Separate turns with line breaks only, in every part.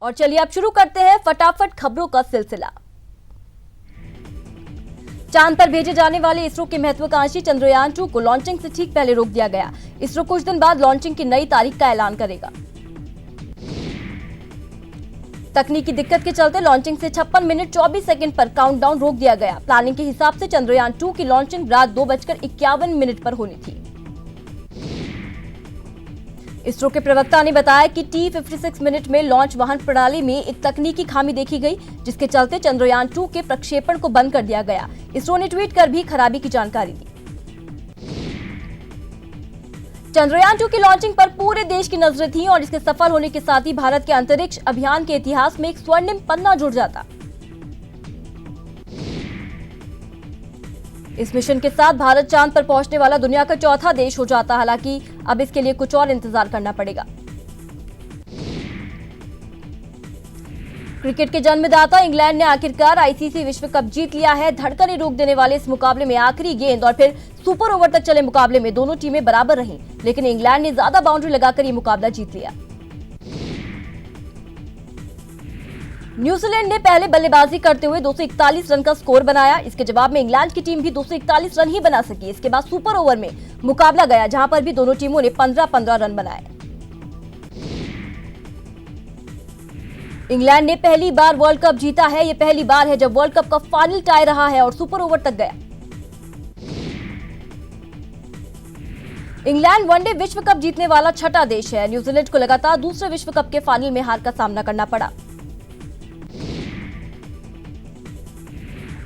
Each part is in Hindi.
और चलिए अब शुरू करते हैं फटाफट खबरों का सिलसिला। चांद पर भेजे जाने वाले इसरो के महत्वाकांक्षी चंद्रयान 2 को लॉन्चिंग से ठीक पहले रोक दिया गया। इसरो कुछ दिन बाद लॉन्चिंग की नई तारीख का ऐलान करेगा। तकनीकी दिक्कत के चलते लॉन्चिंग से 56 मिनट 24 सेकंड पर काउंटडाउन रोक दिया गया। प्लानिंग के हिसाब से चंद्रयान 2 की लॉन्चिंग रात 2:51 पर होनी थी। इसरो के प्रवक्ता ने बताया कि T56 मिनट में लॉन्च वाहन प्रणाली में एक तकनीकी खामी देखी गई, जिसके चलते चंद्रयान 2 के प्रक्षेपण को बंद कर दिया गया। इसरो ने ट्वीट कर भी खराबी की जानकारी दी। चंद्रयान 2 की लॉन्चिंग पर पूरे देश की नजरें थीं और इसके सफल होने के साथ ही भारत के अंतरिक्ष अभियान के इतिहास में एक स्वर्णिम पन्ना जुड़ जाता। इस मिशन के साथ भारत चांद पर पहुंचने वाला दुनिया का चौथा देश हो जाता। हालांकि अब इसके लिए कुछ और इंतजार करना पड़ेगा। क्रिकेट के जन्मदाता इंग्लैंड ने आखिरकार आईसीसी विश्व कप जीत लिया है। धड़कनें रोक देने वाले इस मुकाबले में आखिरी गेंद और फिर सुपर ओवर तक चले मुकाबले में दोनों टीमें बराबर रहीं, लेकिन इंग्लैंड ने ज्यादा बाउंड्री लगाकर ये मुकाबला जीत लिया। न्यूजीलैंड ने पहले बल्लेबाजी करते हुए 241 रन का स्कोर बनाया। इसके जवाब में इंग्लैंड की टीम भी 241 रन ही बना सकी। इसके बाद सुपर ओवर में मुकाबला गया, जहां पर भी दोनों टीमों ने 15-15 रन बनाए। इंग्लैंड ने पहली बार वर्ल्ड कप जीता है। यह पहली बार है जब वर्ल्ड कप का फाइनल टाई रहा है और सुपर ओवर तक गया। इंग्लैंड वनडे विश्व कप जीतने वाला छठा देश है। न्यूजीलैंड को लगातार दूसरे विश्व कप के फाइनल में हार का सामना करना पड़ा।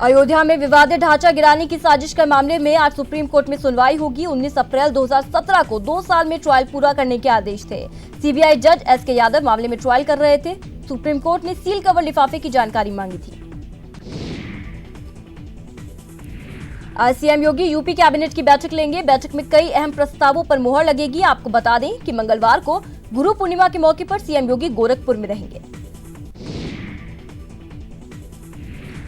अयोध्या में विवादित ढांचा गिराने की साजिश के मामले में आज सुप्रीम कोर्ट में सुनवाई होगी। 19 अप्रैल 2017 को 2 साल में ट्रायल पूरा करने के आदेश थे। सीबीआई जज एसके यादव मामले में ट्रायल कर रहे थे। सुप्रीम कोर्ट ने सील कवर लिफाफे की जानकारी मांगी थी। आज सीएम योगी यूपी कैबिनेट की बैठक लेंगे। बैठक में कई अहम प्रस्तावों पर मुहर लगेगी। आपको बता दें कि मंगलवार को गुरु पूर्णिमा के मौके पर सीएम योगी गोरखपुर में रहेंगे।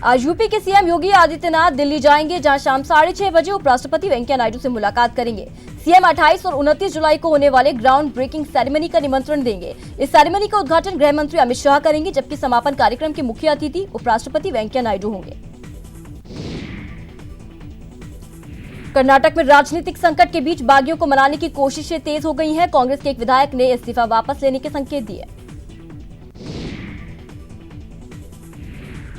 आज यूपी के सीएम योगी आदित्यनाथ दिल्ली जाएंगे, जहां शाम 6:30 बजे उपराष्ट्रपति वेंकैया नायडू से मुलाकात करेंगे। सीएम 28 और 29 जुलाई को होने वाले ग्राउंड ब्रेकिंग सेरेमनी का निमंत्रण देंगे। इस सेरेमनी का उद्घाटन गृह मंत्री अमित शाह करेंगे, जबकि समापन कार्यक्रम के मुख्य अतिथि उपराष्ट्रपति वेंकैया नायडू होंगे। कर्नाटक में राजनीतिक संकट के बीच बागियों को मनाने की कोशिशें तेज हो गई हैं। कांग्रेस के एक विधायक ने इस्तीफा वापस लेने के संकेत दिए।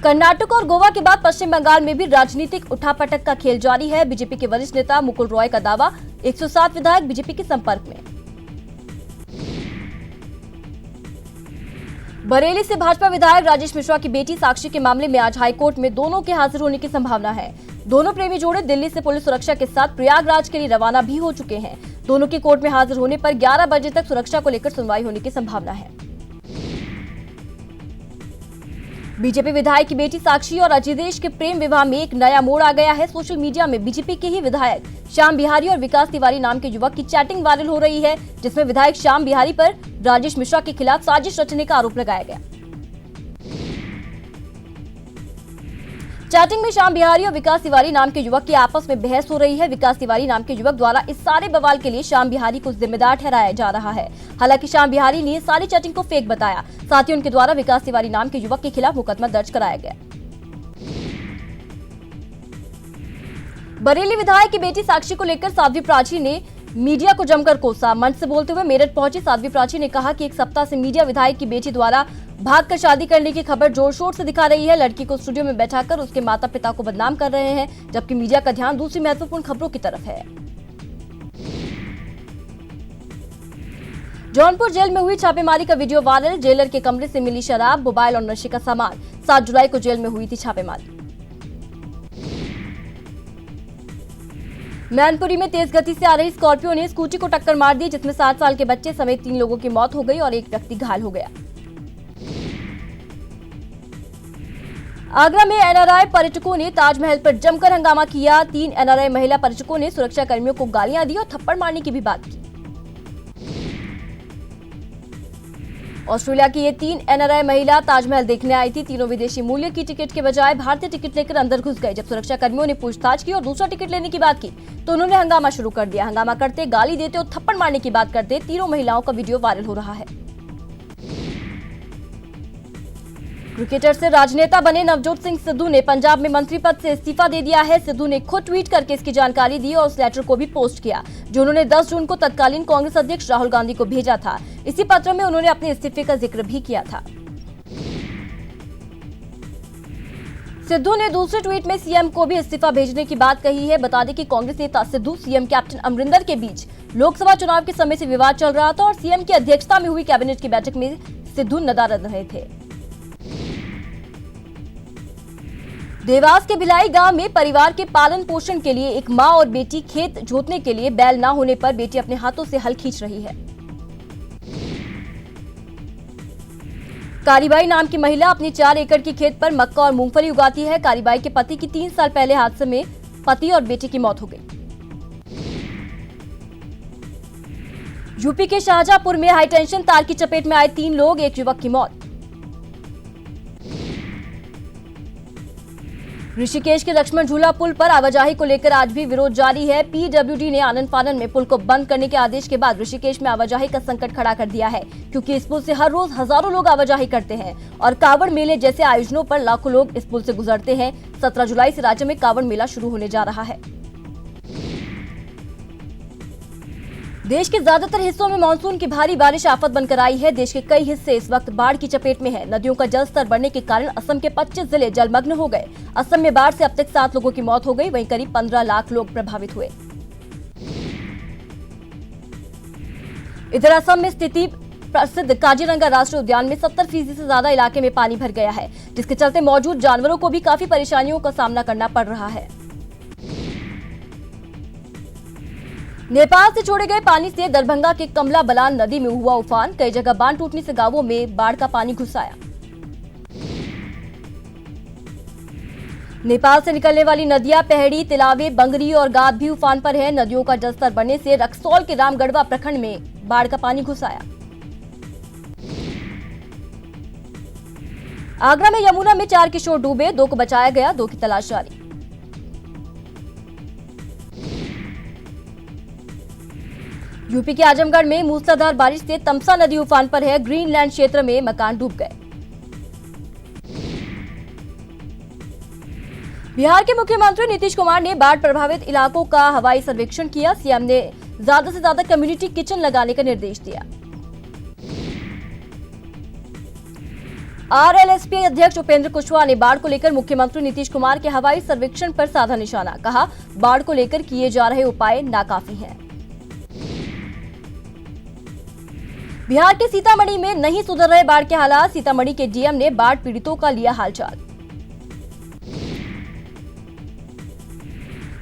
कर्नाटक और गोवा के बाद पश्चिम बंगाल में भी राजनीतिक उठापटक का खेल जारी है। बीजेपी के वरिष्ठ नेता मुकुल रॉय का दावा, 107 विधायक बीजेपी के संपर्क में। बरेली से भाजपा विधायक राजेश मिश्रा की बेटी साक्षी के मामले में आज हाईकोर्ट में दोनों के हाजिर होने की संभावना है। दोनों प्रेमी जोड़े दिल्ली से पुलिस सुरक्षा के साथ प्रयागराज के लिए रवाना भी हो चुके हैं। दोनों की कोर्ट में हाजिर होने पर 11 बजे तक सुरक्षा को लेकर सुनवाई होने की संभावना है। बीजेपी विधायक की बेटी साक्षी और अजिदेश के प्रेम विवाह में एक नया मोड़ आ गया है। सोशल मीडिया में बीजेपी के ही विधायक श्याम बिहारी और विकास तिवारी नाम के युवक की चैटिंग वायरल हो रही है, जिसमें विधायक श्याम बिहारी पर राजेश मिश्रा के खिलाफ साजिश रचने का आरोप लगाया गया। चैटिंग में श्याम बिहारी और विकास तिवारी नाम के युवक की आपस में बहस हो रही है। विकास तिवारी नाम के युवक द्वारा इस सारे बवाल के लिए श्याम बिहारी को जिम्मेदार ठहराया जा रहा है। हालांकि श्याम बिहारी ने सारी चैटिंग को फेक बताया। साथ ही उनके द्वारा विकास तिवारी नाम के युवक के खिलाफ मुकदमा दर्ज कराया गया। बरेली विधायक की बेटी साक्षी को लेकर साध्वी प्राची ने मीडिया को जमकर कोसा। मंच से बोलते हुए मेरठ पहुंची साध्वी प्राची ने कहा कि एक सप्ताह से मीडिया विधायक की बेटी द्वारा भागकर शादी करने की खबर जोर शोर से दिखा रही है। लड़की को स्टूडियो में बैठाकर उसके माता पिता को बदनाम कर रहे हैं, जबकि मीडिया का ध्यान दूसरी महत्वपूर्ण खबरों की तरफ है। जौनपुर जेल में हुई छापेमारी का वीडियो वायरल। जेलर के कमरे से मिली शराब, मोबाइल और नशे का सामान। 7 जुलाई को जेल में हुई थी छापेमारी। मैनपुरी में तेज गति से आ रही स्कॉर्पियो ने स्कूटी को टक्कर मार दी, जिसमें 7 साल के बच्चे समेत 3 लोगों की मौत हो गई और एक व्यक्ति घायल हो गया। आगरा में एनआरआई पर्यटकों ने ताजमहल पर जमकर हंगामा किया। 3 एनआरआई महिला पर्यटकों ने सुरक्षा कर्मियों को गालियां दी और थप्पड़ मारने की भी बात की। ऑस्ट्रेलिया की ये 3 एनआरआई महिला ताजमहल देखने आई थी। तीनों विदेशी मूल्य की टिकट के बजाय भारतीय टिकट लेकर अंदर घुस गए। जब सुरक्षा कर्मियों ने पूछताछ की और दूसरा टिकट लेने की बात की तो उन्होंने हंगामा शुरू कर दिया। हंगामा करते, गाली देते और थप्पड़ मारने की बात करते तीनों महिलाओं का वीडियो वायरल हो रहा है। क्रिकेटर से राजनेता बने नवजोत सिंह सिद्धू ने पंजाब में मंत्री पद से इस्तीफा दे दिया है। सिद्धू ने खुद ट्वीट करके इसकी जानकारी दी और उस लेटर को भी पोस्ट किया जो उन्होंने 10 जून को तत्कालीन कांग्रेस अध्यक्ष राहुल गांधी को भेजा था। इसी पत्र में उन्होंने अपने इस्तीफे का जिक्र भी किया था। सिद्धू ने दूसरे ट्वीट में सीएम को भी इस्तीफा भेजने की बात कही है। बता दें कि कांग्रेस नेता सिद्धू सीएम कैप्टन अमरिंदर के बीच लोकसभा चुनाव के समय से विवाद चल रहा था और सीएम की अध्यक्षता में हुई कैबिनेट की बैठक में सिद्धू नदारद रहे थे। देवास के भिलाई गांव में परिवार के पालन पोषण के लिए एक मां और बेटी खेत जोतने के लिए बैल न होने पर बेटी अपने हाथों से हल खींच रही है। कारीबाई नाम की महिला अपनी 4 एकड़ की खेत पर मक्का और मूंगफली उगाती है। कारीबाई के पति की 3 साल पहले हादसे में पति और बेटी की मौत हो गई। यूपी के शाहजहांपुर में हाईटेंशन तार की चपेट में आए 3 लोग, एक युवक की मौत। ऋषिकेश के लक्ष्मण झूला पुल पर आवाजाही को लेकर आज भी विरोध जारी है। पीडब्ल्यूडी ने आनन फानन में पुल को बंद करने के आदेश के बाद ऋषिकेश में आवाजाही का संकट खड़ा कर दिया है, क्योंकि इस पुल से हर रोज हजारों लोग आवाजाही करते हैं और कांवड़ मेले जैसे आयोजनों पर लाखों लोग इस पुल से गुजरते हैं। 17 जुलाई से राज्य में कांवड़ मेला शुरू होने जा रहा है। देश के ज्यादातर हिस्सों में मानसून की भारी बारिश आफत बनकर आई है। देश के कई हिस्से इस वक्त बाढ़ की चपेट में हैं। नदियों का जलस्तर बढ़ने के कारण असम के 25 जिले जलमग्न हो गए। असम में बाढ़ से अब तक 7 लोगों की मौत हो गई, वहीं करीब 15 लाख लोग प्रभावित हुए। इधर असम में स्थिति प्रसिद्ध काजीरंगा राष्ट्रीय उद्यान में 70% से ज्यादा इलाके में पानी भर गया है, जिसके चलते मौजूद जानवरों को भी काफी परेशानियों का सामना करना पड़ रहा है। नेपाल से छोड़े गए पानी से दरभंगा के कमला बलान नदी में हुआ उफान। कई जगह बांध टूटने से गांवों में बाढ़ का पानी घुस आया। नेपाल से निकलने वाली नदियां पहड़ी, तिलावे, बंगरी और गाद भी उफान पर है। नदियों का जलस्तर बढ़ने से रक्सौल के रामगढ़वा प्रखंड में बाढ़ का पानी घुस आया। आगरा में यमुना में 4 किशोर डूबे, 2 को बचाया गया, 2 की तलाश जारी। यूपी के आजमगढ़ में मूसलाधार बारिश से तमसा नदी उफान पर है। ग्रीनलैंड क्षेत्र में मकान डूब गए। बिहार के मुख्यमंत्री नीतीश कुमार ने बाढ़ प्रभावित इलाकों का हवाई सर्वेक्षण किया। सीएम ने ज्यादा से ज्यादा कम्युनिटी किचन लगाने का निर्देश दिया। आरएलएसपी अध्यक्ष उपेंद्र कुशवाहा ने बाढ़ को लेकर मुख्यमंत्री नीतीश कुमार के हवाई सर्वेक्षण पर साधा निशाना। कहा, बाढ़ को लेकर किए जा रहे उपाय नाकाफी हैं। बिहार के सीतामढ़ी में नहीं सुधर रहे बाढ़ के हालात। सीतामढ़ी के डीएम ने बाढ़ पीड़ितों का लिया हालचाल।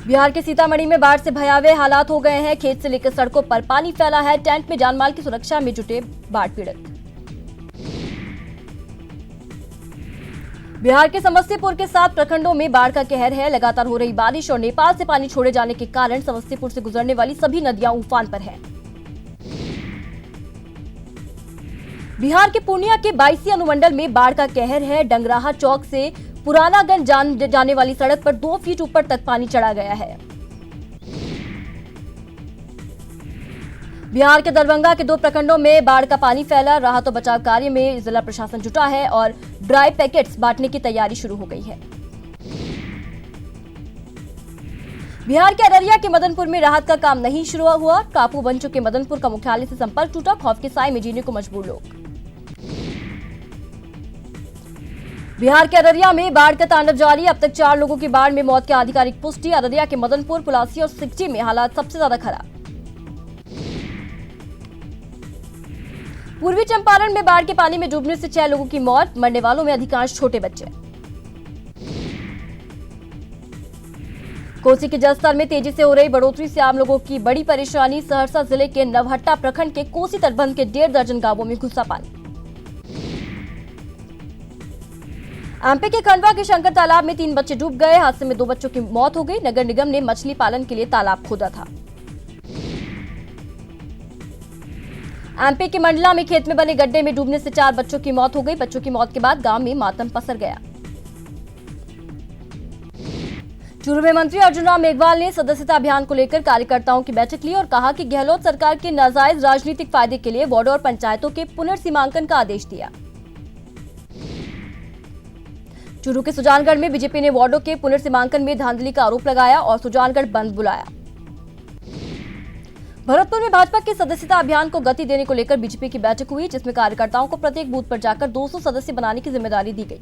बिहार के सीतामढ़ी में बाढ़ से भयावह हालात हो गए हैं। खेत से लेकर सड़कों पर पानी फैला है। टेंट में जानमाल की सुरक्षा में जुटे बाढ़ पीड़ित। बिहार के समस्तीपुर के 7 प्रखंडों में बाढ़ का कहर है। लगातार हो रही बारिश और नेपाल से पानी छोड़े जाने के कारण समस्तीपुर से गुजरने वाली सभी नदियां उफान पर हैं। बिहार के पूर्णिया के 22 अनुमंडल में बाढ़ का कहर है। डंगराहा चौक से पुरानागंज जाने वाली सड़क पर 2 फीट ऊपर तक पानी चढ़ा गया है। बिहार के दरभंगा के 2 प्रखंडों में बाढ़ का पानी फैला। राहत और बचाव कार्य में जिला प्रशासन जुटा है और ड्राई पैकेट्स बांटने की तैयारी शुरू हो गई है। बिहार के अररिया के मदनपुर में राहत का काम नहीं शुरू हुआ। टापू बन चुके मदनपुर का मुख्यालय से संपर्क टूटा। खौफ के साए में जीने को मजबूर लोग। बिहार के अररिया में बाढ़ का तांडव जारी। अब तक 4 लोगों की बाढ़ में मौत की आधिकारिक पुष्टि। अररिया के मदनपुर, पुलासी और सिकटी में हालात सबसे ज्यादा खराब। पूर्वी चंपारण में बाढ़ के पानी में डूबने से 6 लोगों की मौत। मरने वालों में अधिकांश छोटे बच्चे। कोसी के जलस्तर में तेजी से हो रही बढ़ोतरी से आम लोगों की बड़ी परेशानी। सहरसा जिले के नवहट्टा प्रखंड के कोसी तटबंध के 1.5 दर्जन गांवों में घुसा पानी। एमपी के खंडवा के शंकर तालाब में 3 बच्चे डूब गए। हादसे में 2 बच्चों की मौत हो गई। नगर निगम ने मछली पालन के लिए तालाब खोदा था। एमपी के मंडला में खेत में बने गड्ढे में डूबने से 4 बच्चों की मौत हो गई। बच्चों की मौत के बाद गांव में मातम पसर गया। चूरू में मंत्री अर्जुन राम मेघवाल ने सदस्यता अभियान को लेकर कार्यकर्ताओं की बैठक ली और कहा कि गहलोत सरकार के नाजायज राजनीतिक फायदे के लिए वार्डों और पंचायतों के पुनर्सीमांकन का आदेश दिया। चूरू के सुजानगढ़ में बीजेपी ने वार्डों के पुनर्सीमांकन में धांधली का आरोप लगाया और सुजानगढ़ बंद बुलाया। भरतपुर में भाजपा के सदस्यता अभियान को गति देने को लेकर बीजेपी की बैठक हुई, जिसमें कार्यकर्ताओं को प्रत्येक बूथ पर जाकर 200 सदस्य बनाने की जिम्मेदारी दी गई।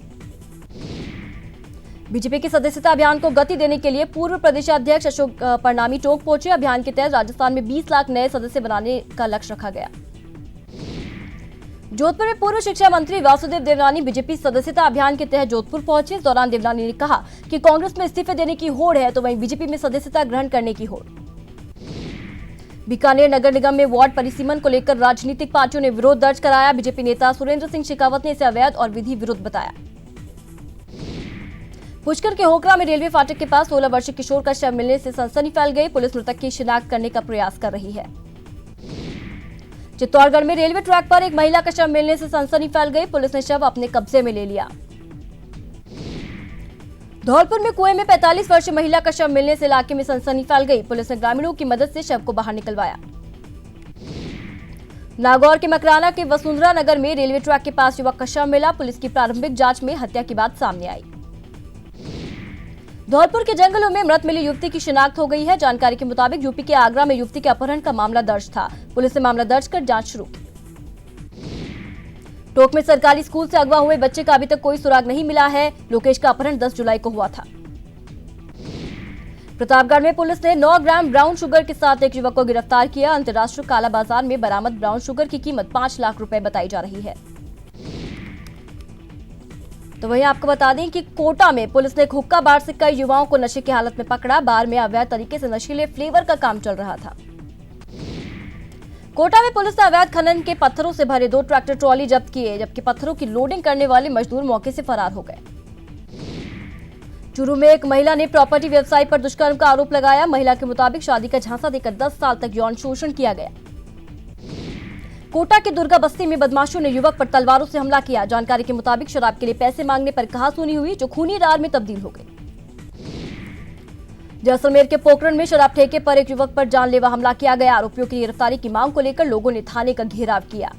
बीजेपी के सदस्यता अभियान को गति देने के लिए पूर्व प्रदेशाध्यक्ष अशोक परनामी टोंक पहुंचे। अभियान के तहत राजस्थान में 20 लाख नए सदस्य बनाने का लक्ष्य रखा गया। जोधपुर में पूर्व शिक्षा मंत्री वासुदेव देवनानी बीजेपी सदस्यता अभियान के तहत जोधपुर पहुंचे। इस दौरान देवनानी ने कहा कि कांग्रेस में इस्तीफे देने की होड़ है तो वहीं बीजेपी में सदस्यता ग्रहण करने की होड़। बीकानेर नगर निगम में वार्ड परिसीमन को लेकर राजनीतिक पार्टियों ने विरोध दर्ज कराया। बीजेपी नेता सुरेंद्र सिंह शेखावत ने इसे अवैध और विधि विरुद्ध बताया। पुष्कर के होकरा में रेलवे फाटक के पास 16 वर्षीय किशोर का शव मिलने से सनसनी फैल गई। पुलिस मृतक की शिनाख्त करने का प्रयास कर रही है। चित्तौड़गढ़ में रेलवे ट्रैक पर एक महिला का शव मिलने से सनसनी फैल गई। पुलिस ने शव अपने कब्जे में ले लिया। धौलपुर में कुएं में 45 वर्षीय महिला का शव मिलने से इलाके में सनसनी फैल गई। पुलिस ने ग्रामीणों की मदद से शव को बाहर निकलवाया। नागौर के मकराना के वसुंधरा नगर में रेलवे ट्रैक के पास युवक का शव मिला। पुलिस की प्रारंभिक जांच में हत्या की बात सामने आई। धौलपुर के जंगलों में मृत मिली युवती की शिनाख्त हो गई है। जानकारी के मुताबिक यूपी के आगरा में युवती के अपहरण का मामला दर्ज था। पुलिस ने मामला दर्ज कर जांच शुरू की। टोंक में सरकारी स्कूल से अगवा हुए बच्चे का अभी तक कोई सुराग नहीं मिला है। लोकेश का अपहरण 10 जुलाई को हुआ था। प्रतापगढ़ में पुलिस ने 9 ग्राम ब्राउन शुगर के साथ एक युवक को गिरफ्तार किया। अंतर्राष्ट्रीय काला बाजार में बरामद ब्राउन शुगर की कीमत 5 लाख रुपए बताई जा रही है। तो वहीं आपको बता दें कि कोटा में पुलिस ने एक हुक्का बार से कई युवाओं को नशे की हालत में पकड़ा। बार में अवैध तरीके से नशीले फ्लेवर का काम चल रहा था। कोटा में पुलिस ने अवैध खनन के पत्थरों से भरे 2 ट्रैक्टर ट्रॉली जब्त किए, जबकि पत्थरों की लोडिंग करने वाले मजदूर मौके से फरार हो गए। चूरू में एक महिला ने प्रॉपर्टी व्यवसायी पर दुष्कर्म का आरोप लगाया। महिला के मुताबिक शादी का झांसा देकर 10 साल तक यौन शोषण किया गया। कोटा के दुर्गा बस्ती में बदमाशों ने युवक पर तलवारों से हमला किया। जानकारी के मुताबिक शराब के लिए पैसे मांगने पर कहासुनी हुई, जो खूनी रार में तब्दील हो गई। जैसलमेर के पोखरण में शराब ठेके पर एक युवक पर जानलेवा हमला किया गया। आरोपियों की गिरफ्तारी की मांग को लेकर लोगों ने थाने का घेराव किया।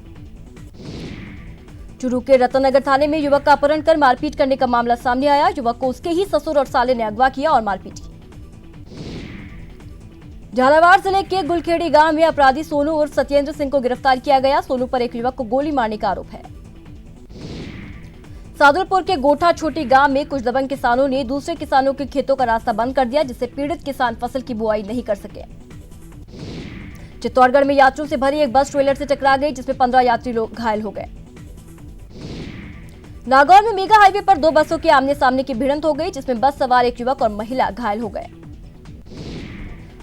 चूरू के रतननगर थाने में युवक का अपहरण कर मारपीट करने का मामला सामने आया। युवक को उसके ही ससुर और साले ने अगवा किया और मारपीट की। झालावाड़ जिले के गुलखेड़ी गांव में अपराधी सोनू उर्फ सत्येंद्र सिंह को गिरफ्तार किया गया। सोनू पर एक युवक को गोली मारने का आरोप है। सादुलपुर के गोठा छोटी गांव में कुछ दबंग किसानों ने दूसरे किसानों के खेतों का रास्ता बंद कर दिया, जिससे पीड़ित किसान फसल की बुआई नहीं कर सके। चित्तौड़गढ़ में यात्रियों से भरी एक बस ट्रेलर से टकरा गई, जिसमें 15 यात्री लोग घायल हो गए। नागौर में मेगा हाईवे पर 2 बसों के आमने सामने की भिड़ंत हो गई, जिसमें बस सवार एक युवक और महिला घायल हो गए।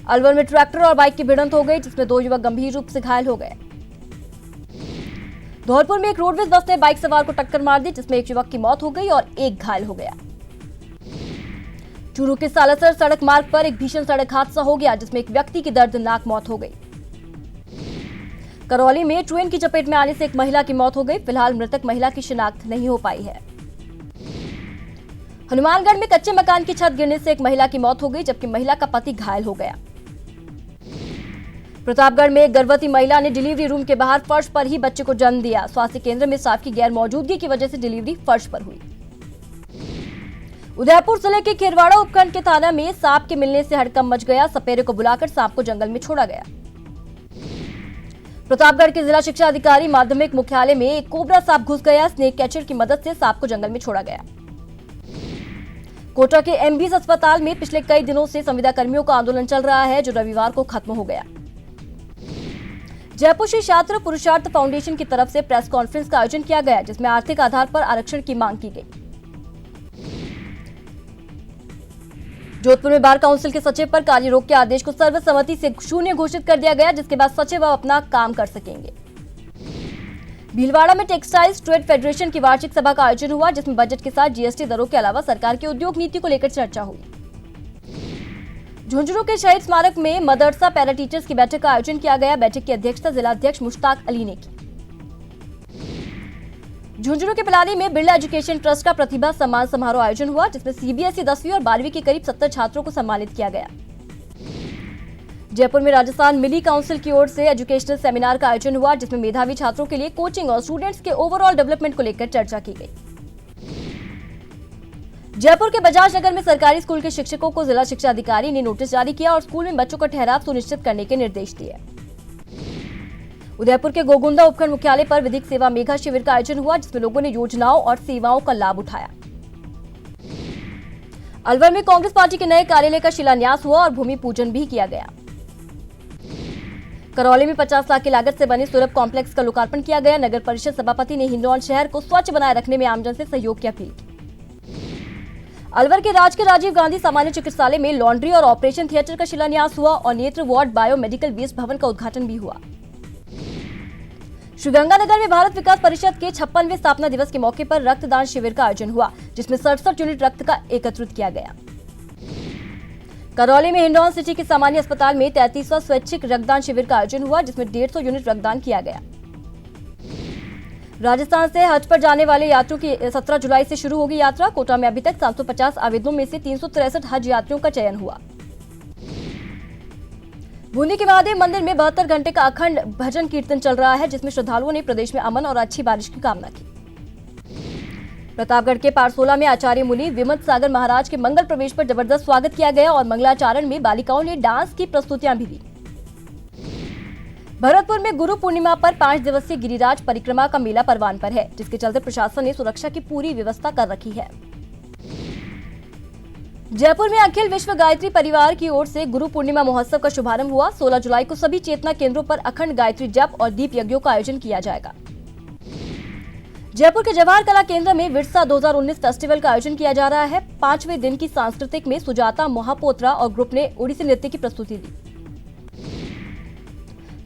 अलवर में ट्रैक्टर और बाइक की भिड़ंत हो गई, जिसमें 2 युवक गंभीर रूप से घायल हो गए। धौलपुर में एक रोडवेज बस ने बाइक सवार को टक्कर मार दी, जिसमें एक युवक की मौत हो गई और एक घायल हो गया। चूरू के सालासर सड़क मार्ग पर एक भीषण सड़क हादसा हो गया, जिसमें एक व्यक्ति की दर्दनाक मौत हो गई। करौली में ट्रेन की चपेट में आने से एक महिला की मौत हो गई। फिलहाल मृतक महिला की शिनाख्त नहीं हो पाई है। हनुमानगढ़ में कच्चे मकान की छत गिरने से एक महिला की मौत हो गई, जबकि महिला का पति घायल हो गया। प्रतापगढ़ में एक गर्भवती महिला ने डिलीवरी रूम के बाहर फर्श पर ही बच्चे को जन्म दिया। स्वास्थ्य केंद्र में स्टाफ की गैर मौजूदगी की वजह से डिलीवरी फर्श पर हुई। उदयपुर जिले के खेरवाड़ा उपखंड के थाना में सांप के मिलने से हड़कंप मच गया। सपेरे को बुलाकर सांप को जंगल में छोड़ा गया। प्रतापगढ़ के जिला शिक्षा अधिकारी माध्यमिक मुख्यालय में एक कोबरा सांप घुस गया। स्नेक कैचर की मदद से सांप को जंगल में छोड़ा गया। कोटा के एमबीएस अस्पताल में पिछले कई दिनों से संविदा कर्मियों का आंदोलन चल रहा है, जो रविवार को खत्म हो गया। जयपुर श्री छात्र पुरुषार्थ फाउंडेशन की तरफ से प्रेस कॉन्फ्रेंस का आयोजन किया गया, जिसमें आर्थिक आधार पर आरक्षण की मांग की गई। जोधपुर में बार काउंसिल के सचिव पर कार्य रोक के आदेश को सर्वसम्मति से शून्य घोषित कर दिया गया, जिसके बाद सचिव अब अपना काम कर सकेंगे। भीलवाड़ा में टेक्सटाइल्स ट्रेड फेडरेशन की वार्षिक सभा का आयोजन हुआ, जिसमें बजट के साथ जीएसटी दरों के अलावा सरकार की उद्योग नीति को लेकर चर्चा हुई। झुंझुनू के शहीद स्मारक में मदरसा पैरा टीचर्स की बैठक का आयोजन किया गया। बैठक की अध्यक्षता जिलाध्यक्ष मुश्ताक अली ने की। झुंझुनू के पिलानी में बिरला एजुकेशन ट्रस्ट का प्रतिभा सम्मान समारोह आयोजन हुआ, जिसमें सीबीएसई 10वीं और 12वीं के करीब 70 छात्रों को सम्मानित किया गया। जयपुर में राजस्थान मिली काउंसिल की ओर से एजुकेशनल सेमिनार का आयोजन हुआ, जिसमें मेधावी छात्रों के लिए कोचिंग और स्टूडेंट्स के ओवरऑल डेवलपमेंट को लेकर चर्चा की गई। जयपुर के बजाज नगर में सरकारी स्कूल के शिक्षकों को जिला शिक्षा अधिकारी ने नोटिस जारी किया और स्कूल में बच्चों का ठहराव सुनिश्चित करने के निर्देश दिए। उदयपुर के गोगुंदा उपखंड मुख्यालय पर विधिक सेवा मेघा शिविर का आयोजन हुआ, जिसमें लोगों ने योजनाओं और सेवाओं का लाभ उठाया। अलवर में कांग्रेस पार्टी के नए कार्यालय का शिलान्यास हुआ और भूमि पूजन भी किया गया। करौली में 50 लाख की लागत से बने सुरभ कॉम्प्लेक्स का लोकार्पण किया गया। नगर परिषद सभापति ने हिंडौन शहर को स्वच्छ बनाए रखने में आमजन से सहयोग की अपील की। अलवर के राजकीय राजीव गांधी सामान्य चिकित्सालय में लॉन्ड्री और ऑपरेशन थिएटर का शिलान्यास हुआ और नेत्र वार्ड बायोमेडिकल वेस्ट भवन का उद्घाटन भी हुआ। श्रीगंगानगर में भारत विकास परिषद के 56वें स्थापना दिवस के मौके पर रक्तदान शिविर का आयोजन हुआ, जिसमें 67 यूनिट रक्त का एकत्रित किया गया। करौली में हिंडौन सिटी के सामान्य अस्पताल में 33वां स्वैच्छिक रक्तदान शिविर का आयोजन हुआ, जिसमें 150 यूनिट रक्तदान किया गया। राजस्थान से हज पर जाने वाले यात्रियों की 17 जुलाई से शुरू होगी यात्रा। कोटा में अभी तक 750 आवेदनों में से 363 हज यात्रियों का चयन हुआ। बूंदी के महादेव मंदिर में 72 घंटे का अखंड भजन कीर्तन चल रहा है, जिसमें श्रद्धालुओं ने प्रदेश में अमन और अच्छी बारिश की कामना की। प्रतापगढ़ के पारसोला में आचार्य मुनि विमत सागर महाराज के मंगल प्रवेश पर जबरदस्त स्वागत किया गया और मंगलाचरण में बालिकाओं ने डांस की प्रस्तुतियां भी दी। भरतपुर में गुरु पूर्णिमा पर 5 दिवसीय गिरिराज परिक्रमा का मेला परवान पर है, जिसके चलते प्रशासन ने सुरक्षा की पूरी व्यवस्था कर रखी है। जयपुर में अखिल विश्व गायत्री परिवार की ओर से गुरु पूर्णिमा महोत्सव का शुभारंभ हुआ। 16 जुलाई को सभी चेतना केंद्रों पर अखंड गायत्री जप और दीप यज्ञों का आयोजन किया जाएगा। जयपुर के जवाहर कला केंद्र में विरसा 2019 फेस्टिवल का आयोजन किया जा रहा है। 5वें दिन की सांस्कृतिक में सुजाता मोहापोत्रा और ग्रुप ने ओडिसी नृत्य की प्रस्तुति दी।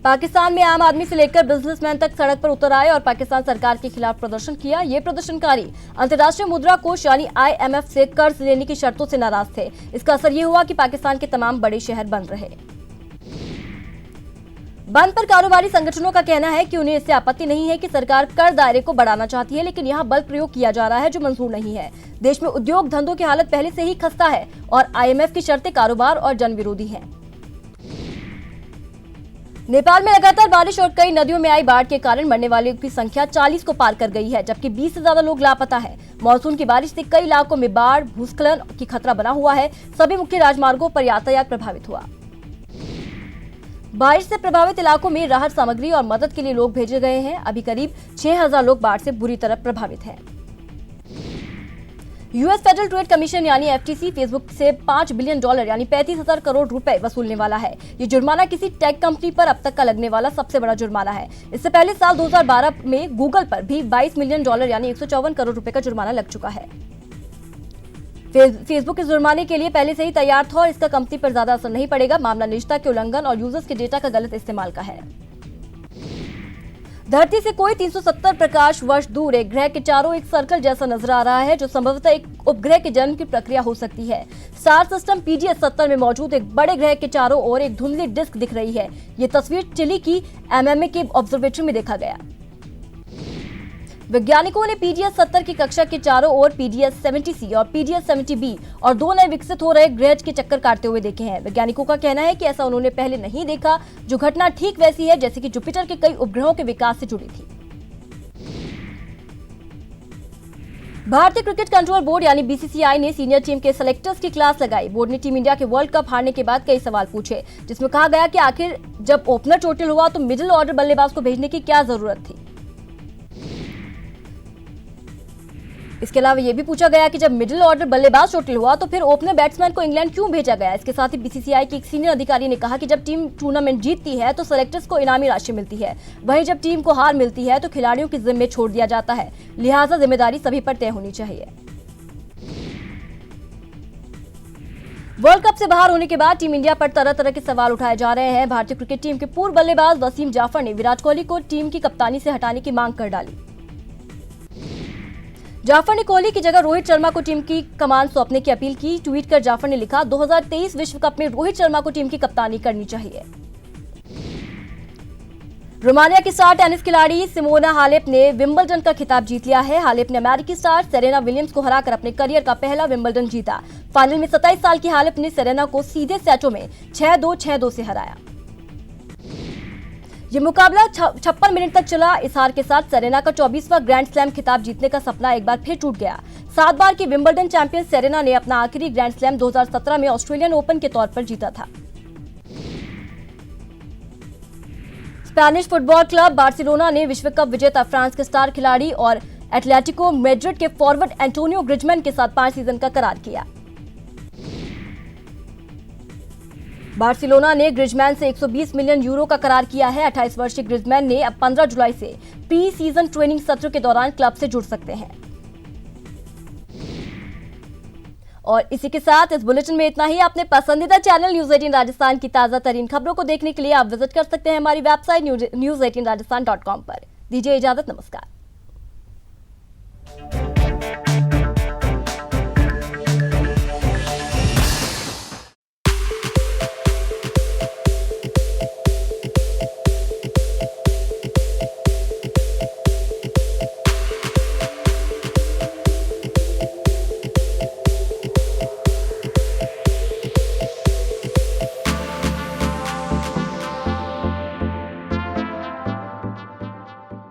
पाकिस्तान में आम आदमी से लेकर बिजनेसमैन तक सड़क पर उतर आए और पाकिस्तान सरकार के खिलाफ प्रदर्शन किया। ये प्रदर्शनकारी अंतर्राष्ट्रीय मुद्रा कोष यानी IMF से कर्ज लेने की शर्तों से नाराज थे। इसका असर ये हुआ कि पाकिस्तान के तमाम बड़े शहर बंद रहे। बंद पर कारोबारी संगठनों का कहना है कि उन्हें इससे आपत्ति नहीं है कि सरकार कर दायरे को बढ़ाना चाहती है, लेकिन यहाँ बल प्रयोग किया जा रहा है जो मंजूर नहीं है। देश में उद्योग धंधों की हालत पहले से ही खस्ता है और IMF की शर्तें कारोबार और जन विरोधी हैं। नेपाल में लगातार बारिश और कई नदियों में आई बाढ़ के कारण मरने वालों की संख्या 40 को पार कर गई है, जबकि 20 से ज्यादा लोग लापता हैं। मानसून की बारिश से कई इलाकों में बाढ़, भूस्खलन की खतरा बना हुआ है। सभी मुख्य राजमार्गों पर यातायात प्रभावित हुआ। बारिश से प्रभावित इलाकों में राहत सामग्री और मदद के लिए लोग भेजे गए हैं। अभी करीब 6000 लोग बाढ़ से बुरी तरह प्रभावित हैं। यूएस फेडरल ट्रेड कमीशन यानी FTC फेसबुक से $5 बिलियन यानी 35,000 करोड़ रुपए वसूलने वाला है। ये जुर्माना किसी टेक कंपनी पर अब तक का लगने वाला सबसे बड़ा जुर्माना है। इससे पहले साल 2012 में गूगल पर भी $22 मिलियन यानी 154 करोड़ रुपए का जुर्माना लग चुका है। फेसबुक इस जुर्माने के लिए पहले से ही तैयार था और इसका कंपनी पर ज्यादा असर नहीं पड़ेगा। मामला निजता के उल्लंघन और यूजर्स के डेटा का गलत इस्तेमाल का है। धरती से कोई 370 प्रकाश वर्ष दूर एक ग्रह के चारों एक सर्कल जैसा नजर आ रहा है, जो संभवतः एक उपग्रह के जन्म की प्रक्रिया हो सकती है। स्टार सिस्टम PGS-70 में मौजूद एक बड़े ग्रह के चारों ओर एक धुंधली डिस्क दिख रही है। ये तस्वीर चिली की MMA के ऑब्जर्वेटरी में देखा गया। वैज्ञानिकों ने PGS-70 की कक्षा के चारों ओर PGS-70C और PGS-70B और 2 नए विकसित हो रहे ग्रह के चक्कर काटते हुए देखे हैं। वैज्ञानिकों का कहना है कि ऐसा उन्होंने पहले नहीं देखा, जो घटना ठीक वैसी है जैसे कि जुपिटर के कई उपग्रहों के विकास से जुड़ी थी। भारतीय क्रिकेट कंट्रोल बोर्ड यानी BCCI ने सीनियर टीम के सेलेक्टर्स की क्लास लगाई। बोर्ड ने टीम इंडिया के वर्ल्ड कप हारने के बाद कई सवाल पूछे, जिसमें कहा गया कि आखिर जब ओपनर चोटिल हुआ तो मिडिल ऑर्डर बल्लेबाज को भेजने की क्या जरूरत थी। इसके अलावा यह भी पूछा गया कि जब मिडिल ऑर्डर बल्लेबाज चोटिल हुआ तो फिर ओपनर बैट्समैन को इंग्लैंड क्यों भेजा गया। इसके साथ ही BCCI के एक सीनियर अधिकारी ने कहा कि जब टीम टूर्नामेंट जीतती है तो सेलेक्टर्स को इनामी राशि मिलती है, वहीं जब टीम को हार मिलती है तो खिलाड़ियों के जिम्मे छोड़ दिया जाता है, लिहाजा जिम्मेदारी सभी पर तय होनी चाहिए। वर्ल्ड कप से बाहर होने के बाद टीम इंडिया पर तरह तरह के सवाल उठाए जा रहे हैं। भारतीय क्रिकेट टीम के पूर्व बल्लेबाज वसीम जाफर ने विराट कोहली को टीम की कप्तानी से हटाने की मांग कर डाली। जाफर ने कोहली की जगह रोहित शर्मा को टीम की कमान सौंपने की अपील की। ट्वीट कर जाफर ने लिखा, 2023 विश्व कप में रोहित शर्मा को टीम की कप्तानी करनी चाहिए। रोमानिया की स्टार टेनिस खिलाड़ी सिमोना हालेप ने विंबलडन का खिताब जीत लिया है। हालेप ने अमेरिकी स्टार सेरेना विलियम्स को हराकर अपने करियर का पहला विंबलडन जीता। फाइनल में 27 साल की हालेप ने सेरेना को सीधे सेटों में 6-2, 6-2 से हराया। ये मुकाबला 56 मिनट तक चला। इस हार के साथ सेरेना का 24वां ग्रैंड स्लैम खिताब जीतने का सपना एक बार फिर टूट गया। 7 बार की विंबलडन चैंपियन सेरेना ने अपना आखिरी ग्रैंड स्लैम 2017 में ऑस्ट्रेलियन ओपन के तौर पर जीता था। स्पेनिश फुटबॉल क्लब बार्सिलोना ने विश्व कप विजेता फ्रांस के स्टार खिलाड़ी और एटलेटिको मैड्रिड के फॉरवर्ड एंटोनियो ग्रिजमैन के साथ 5 सीजन का करार किया। बार्सिलोना ने ग्रिजमैन से 120 मिलियन यूरो का करार किया है। 28 वर्षीय ग्रिजमैन ने अब 15 जुलाई से प्री सीजन ट्रेनिंग सत्र के दौरान क्लब से जुड़ सकते हैं। और इसी के साथ इस बुलेटिन में इतना ही। अपने पसंदीदा चैनल न्यूज 18 राजस्थान की ताजा तरीन खबरों को देखने के लिए आप विजिट कर सकते हैं हमारी वेबसाइट news18rajasthan.com पर। दीजिए इजाजत, नमस्कार।